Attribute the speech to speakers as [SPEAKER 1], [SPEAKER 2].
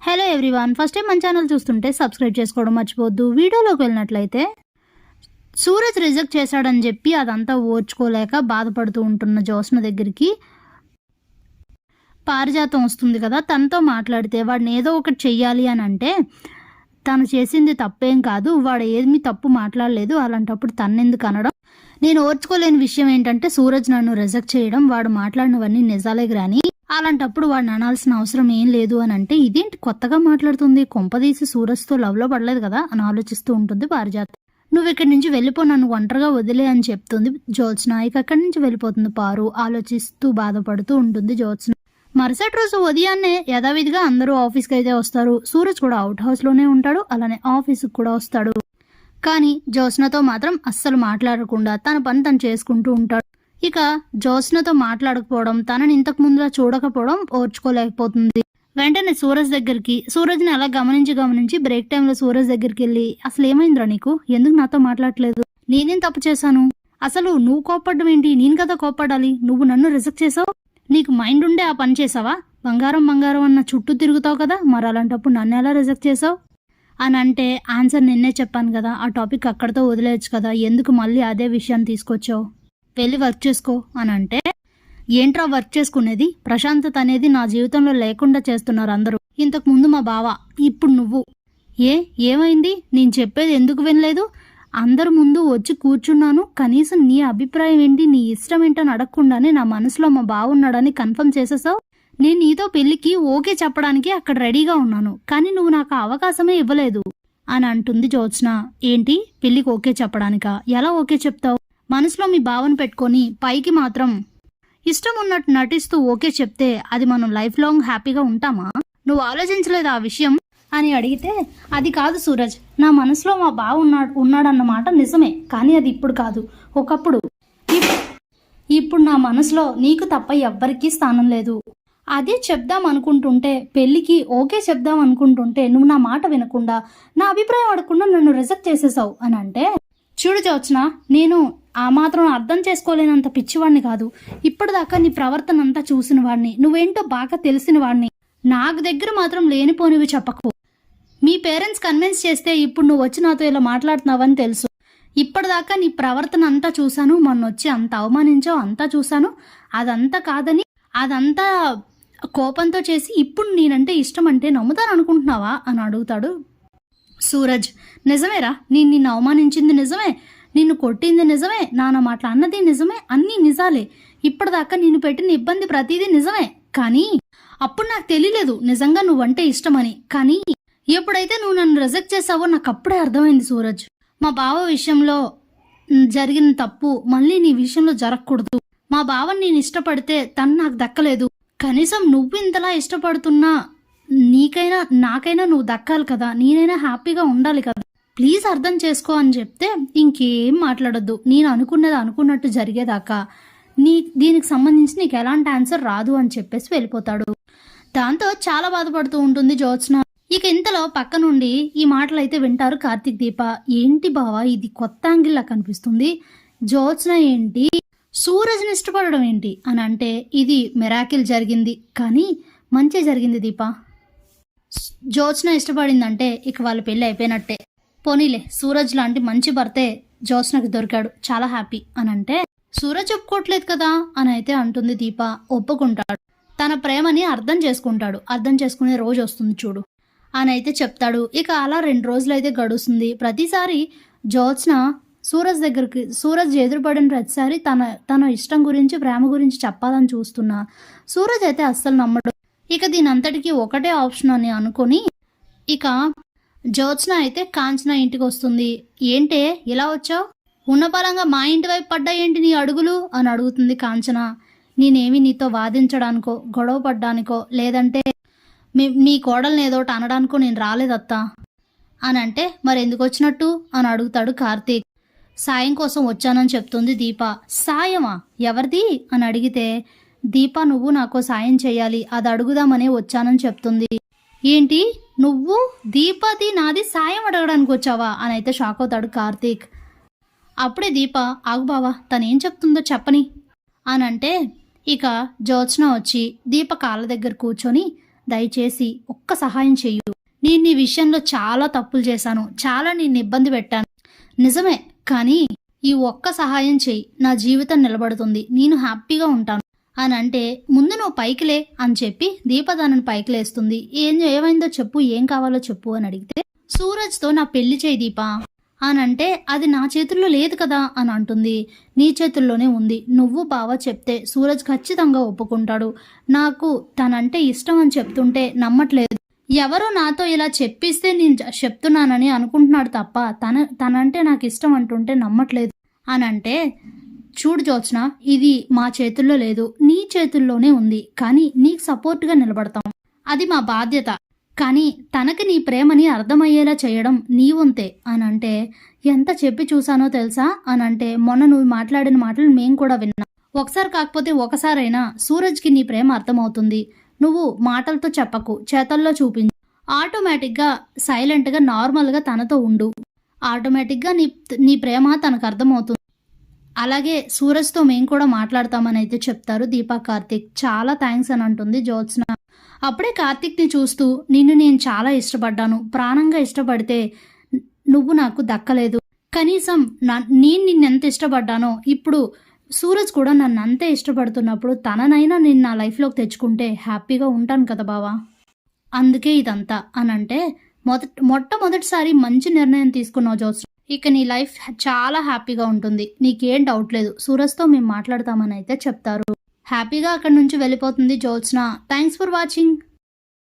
[SPEAKER 1] Hello everyone, first time మన channel చూస్తుంటే subscribe చేసుకోవడం మర్చిపోవద్దు. వీడియోలోకి వెళ్ళినట్లయితే సూరజ్ రిజెక్ట్ చేశాడని చెప్పి అదంతా ఓర్చుకోలేక బాధపడుతూ ఉంటున్న జ్యోత్స్న దగ్గరికి పారిజాతం వస్తుంది కదా. తనతో మాట్లాడితే వాడిని ఏదో ఒకటి చెయ్యాలి అని అంటే తను చేసింది తప్పేం కాదు, వాడు ఏమీ తప్పు మాట్లాడలేదు, అలాంటప్పుడు తన్నెందుకు అనడం. నేను ఓర్చుకోలేని విషయం ఏంటంటే సూరజ్ నన్ను రిజెక్ట్ చేయడం, వాడు మాట్లాడినవన్నీ నిజాలే గ్రాని, అలాంటప్పుడు వాడిని అనాల్సిన అవసరం ఏం లేదు అని అంటే ఇదేంటి కొత్తగా మాట్లాడుతుంది, కొంపదీసి సూరజ్తో లవ్లో పడలేదు కదా అని ఆలోచిస్తూ ఉంటుంది పారిజాతం. నువ్వు ఇక్కడి నుంచి వెళ్ళిపో, నన్ను ఒంటరిగా వదిలే అని చెప్తుంది జ్యోత్స్న. ఇక అక్కడి నుంచి వెళ్ళిపోతుంది పారు. ఆలోచిస్తూ బాధపడుతూ ఉంటుంది జ్యోత్స్న. మరుసటి రోజు ఉదయాన్నే యథావిధిగా అందరూ ఆఫీస్కి అయితే వస్తారు. సూరజ్ కూడా అవుట్ హౌస్లోనే ఉంటాడు, అలానే ఆఫీస్కి కూడా వస్తాడు. కానీ జ్యోత్స్నతో మాత్రం అస్సలు మాట్లాడకుండా తన పని తను చేసుకుంటూ ఉంటాడు. ఇక జ్యోత్స్నతో మాట్లాడకపోవడం, తనని ఇంతకు ముందులా చూడకపోవడం ఓర్చుకోలేకపోతుంది. వెంటనే సూరజ్ని అలా గమనించి బ్రేక్ టైంలో సూరజ్ దగ్గరికి వెళ్ళి, అసలు ఏమైందిరా నీకు, ఎందుకు నాతో మాట్లాడలేదు, నేనేం తప్పు చేశాను, అసలు నువ్వు కోప్పడ్డం ఏంటి, నేను కదా కోప్పడాలి, నువ్వు నన్ను రిజెక్ట్ చేసావు, నీకు మైండ్ ఉండే ఆ పని చేసావా, బంగారం అన్న చుట్టూ తిరుగుతావు కదా, మరి అలాంటప్పుడు నన్ను ఎలా రిజెక్ట్ చేసావు అని అంటే, ఆన్సర్ నిన్నే చెప్పాను కదా, ఆ టాపిక్ అక్కడితో వదిలేయచ్చు కదా, ఎందుకు మళ్ళీ అదే విషయాన్ని తీసుకొచ్చావు, వెళ్ళి వర్క్ చేసుకో అని అంటే, ఏంట్రా వర్క్ చేసుకునేది, ప్రశాంతత అనేది నా జీవితంలో లేకుండా చేస్తున్నారు అందరూ, ఇంతకు ముందు మా బావ, ఇప్పుడు నువ్వు, ఏమైంది, నేను చెప్పేది ఎందుకు వినలేదు, అందరు ముందు వచ్చి కూర్చున్నాను, కనీసం నీ అభిప్రాయం ఏంటి, నీ ఇష్టం ఏంటని అడగకుండానే నా మనసులో మా బావ ఉన్నాడని కన్ఫర్మ్ చేసేసావు, నేను నీతో పెళ్లికి ఓకే చెప్పడానికి అక్కడ రెడీగా ఉన్నాను, కానీ నువ్వు నాకు అవకాశమే ఇవ్వలేదు అని అంటుంది జ్యోత్స్న. ఏంటి, పెళ్లికి ఓకే చెప్పడానికా, ఎలా ఓకే చెప్తావు, మనసులో మీ భావన పెట్టుకొని పైకి మాత్రం ఇష్టం ఉన్నట్టు నటిస్తూ ఓకే చెప్తే అది మనం లైఫ్ లాంగ్ హ్యాపీగా ఉంటామా, నువ్వు ఆలోచించలేదు ఆ విషయం అని అడిగితే, అది కాదు సూరజ్, నా మనసులో మా బావ ఉన్నాడన్నమాట నిజమే, కానీ అది ఇప్పుడు కాదు, ఒకప్పుడు, ఇప్పుడు నా మనసులో నీకు తప్ప ఎవ్వరికీ స్థానం లేదు, అదే చెప్దాం అనుకుంటుంటే, పెళ్ళికి ఓకే చెప్దాం అనుకుంటుంటే నువ్వు నా మాట వినకుండా నా అభిప్రాయం అడగకుండా నన్ను రిజెక్ట్ చేసేసావు అని అంటే, చూడు జ్యోత్స్న, నేను ఆ మాత్రం అర్థం చేసుకోలేనంత పిచ్చివాడిని కాదు, ఇప్పటిదాకా నీ ప్రవర్తన అంతా చూసిన వాడిని, నువ్వేంటో బాగా తెలిసిన వాడిని, నాకు దగ్గర మాత్రం లేనిపోనివి చెప్పకు, మీ పేరెంట్స్ కన్విన్స్ చేస్తే ఇప్పుడు నువ్వు వచ్చి నాతో ఇలా మాట్లాడుతున్నావని తెలుసు, ఇప్పటిదాకా నీ ప్రవర్తన అంతా చూశాను, మొన్నొచ్చి అంత అవమానించావు అంతా చూశాను, అదంతా కాదని అదంతా కోపంతో చేసి ఇప్పుడు నేనంటే ఇష్టం అంటే నమ్ముతాను అనుకుంటున్నావా అని అడుగుతాడు సూరజ్. నిజమేరా, నేను నిన్ను అవమానించింది నిజమే, నిన్ను కొట్టింది నిజమే, నాన్న మాటలు అన్నది నిజమే, అన్నీ నిజాలే, ఇప్పటిదాకా నిన్ను పెట్టిన ఇబ్బంది ప్రతిదీ నిజమే, కానీ అప్పుడు నాకు తెలియలేదు నిజంగా నువ్వంటే ఇష్టమని, కానీ ఎప్పుడైతే నువ్వు నన్ను రిజెక్ట్ చేసావో నాకు అప్పుడే అర్థమైంది సూరజ్, మా బావ విషయంలో జరిగిన తప్పు మళ్ళీ నీ విషయంలో జరగకూడదు, మా బావని నేను ఇష్టపడితే తను నాకు దక్కలేదు, కనీసం నువ్వు ఇంతలా ఇష్టపడుతున్నా నీకైనా నాకైనా నువ్వు దక్కాలి కదా, నేనైనా హ్యాపీగా ఉండాలి కదా, ప్లీజ్ అర్థం చేసుకో అని చెప్తే, ఇంకేం మాట్లాడొద్దు, నేను అనుకున్నది అనుకున్నట్టు జరిగేదాకా దీనికి సంబంధించి నీకు ఎలాంటి ఆన్సర్ రాదు అని చెప్పేసి వెళ్ళిపోతాడు. దాంతో చాలా బాధపడుతూ ఉంటుంది జ్యోత్స్న. ఇక ఇంతలో పక్క నుండి ఈ మాటలు అయితే వింటారు కార్తీక్ దీప. ఏంటి బావా, ఇది కొత్త యాంగిల్లా కనిపిస్తుంది, జ్యోత్స్న ఏంటి సూరజ్ని ఇష్టపడడం ఏంటి అని అంటే, ఇది మిరాకిల్ జరిగింది కానీ మంచి జరిగింది దీప, జ్యోత్స్న ఇష్టపడిందంటే ఇక వాళ్ళ పెళ్ళి అయిపోయినట్టే, పోనీలే సూరజ్ లాంటి మంచి భర్తే జ్యోత్స్నకి దొరికాడు, చాలా హ్యాపీ అని అంటే, సూరజ్ ఒప్పుకోవట్లేదు కదా అని అయితే అంటుంది దీప. ఒప్పుకుంటాడు, తన ప్రేమని అర్థం చేసుకుంటాడు, అర్థం చేసుకునే రోజు వస్తుంది చూడు అని అయితే చెప్తాడు. ఇక అలా 2 రోజులు అయితే గడుస్తుంది. ప్రతిసారి జ్యోత్స్న సూరజ్ ఎదురుపడిన ప్రతిసారి తన ఇష్టం గురించి ప్రేమ గురించి చెప్పాలని చూస్తున్నా సూరజ్ అయితే అస్సలు నమ్మడు. ఇక దీనంతటికీ ఒకటే ఆప్షన్ అని అనుకుని ఇక జ్యోత్స్న అయితే కాంచన ఇంటికి వస్తుంది. ఏంటే ఇలా వచ్చావు, ఉన్నపరంగా మా ఇంటి వైపు పడ్డా ఏంటి నీ అడుగులు అని అడుగుతుంది కాంచన. నేనేమి నీతో వాదించడానికో గొడవ పడ్డానికో లేదంటే నీ కోడల్ని ఏదోటి అనడానికో నేను రాలేదత్తా అని అంటే, మరి ఎందుకు వచ్చినట్టు అని అడుగుతాడు కార్తీక్. సాయం కోసం వచ్చానని చెప్తుంది దీప. సాయమా, ఎవరిది అని అడిగితే, దీప నువ్వు నాకు సాయం చేయాలి, అది అడుగుదామనే వచ్చానని చెప్తుంది. ఏంటి, నువ్వు దీపది నాది సాయం అడగడానికి వచ్చావా అని అయితే షాక్ అవుతాడు కార్తీక్. అప్పుడే దీప, ఆగు బావా తనేం చెప్తుందో చెప్పని అని అంటే, ఇక జ్యోత్స్న వచ్చి దీప కాళ్ళ దగ్గర కూర్చొని దయచేసి ఒక్క సహాయం చెయ్యు. నేను నీ విషయంలో చాలా తప్పులు చేశాను, చాలా నిన్ను ఇబ్బంది పెట్టాను నిజమే, కానీ ఈ ఒక్క సహాయం చెయ్యి, నా జీవితం నిలబడుతుంది, నేను హ్యాపీగా ఉంటాను అని అంటే, ముందు నువ్వు పైకిలే అని చెప్పి దీప తనని పైకి లేస్తుంది. ఏమైందో చెప్పు, ఏం కావాలో చెప్పు అని అడిగితే, సూరజ్తో నా పెళ్లి చేయి దీపా అని అంటే, అది నా చేతుల్లో లేదు కదా అని అంటుంది. నీ చేతుల్లోనే ఉంది. నువ్వు బావ చెప్తే సూరజ్ ఖచ్చితంగా ఒప్పుకుంటాడు. నాకు తనంటే ఇష్టం అని చెప్తుంటే నమ్మట్లేదు. ఎవరో నాతో ఇలా చెప్పిస్తే నేను చెప్తున్నానని అనుకుంటున్నాడు తప్ప తనంటే నాకు ఇష్టం అంటుంటే నమ్మట్లేదు అని అంటే, చూడు జ్యోత్స్న, ఇది మా చేతుల్లో లేదు, నీ చేతుల్లోనే ఉంది. కానీ నీకు సపోర్ట్గా నిలబడతాం, అది మా బాధ్యత. కానీ తనకి నీ ప్రేమని అర్థమయ్యేలా చేయడం నీ వంతే అని అంటే, ఎంత చెప్పి చూసానో తెలుసా అని అంటే, మొన్న నువ్వు మాట్లాడిన మాటలు మేము కూడా విన్నాం. ఒకసారి కాకపోతే ఒకసారైనా సూరజ్కి నీ ప్రేమ అర్థమవుతుంది. నువ్వు మాటలతో చెప్పకు, చేతల్లో చూపించు. ఆటోమేటిక్గా సైలెంట్గా నార్మల్గా తనతో ఉండు. ఆటోమేటిక్గా నీ ప్రేమ తనకు అర్థమవుతుంది. అలాగే సూరజ్తో మేము కూడా మాట్లాడతామని అయితే చెప్తారు దీపా కార్తిక్. చాలా థ్యాంక్స్ అని అంటుంది జ్యోత్స్న. అప్పుడే కార్తిక్ని చూస్తూ, నిన్ను నేను చాలా ఇష్టపడ్డాను, ప్రాణంగా ఇష్టపడితే నువ్వు నాకు దక్కలేదు. కనీసం నేను నిన్నెంత ఇష్టపడ్డానో ఇప్పుడు సూరజ్ కూడా నన్ను అంతే ఇష్టపడుతున్నప్పుడు తననైనా నేను నా లైఫ్లోకి తెచ్చుకుంటే హ్యాపీగా ఉంటాను కదా బావా, అందుకే ఇదంతా అని అంటే, మొట్టమొదటిసారి మంచి నిర్ణయం తీసుకున్నావు జ్యోత్స్న. ఇక నీ లైఫ్ చాలా హ్యాపీగా ఉంటుంది, నీకేం డౌట్ లేదు. సూరజ్తో మేము మాట్లాడతామని అయితే చెప్తారు. హ్యాపీగా అక్కడి నుంచి వెళ్ళిపోతుంది జ్యోత్స్న. Thanks for watching.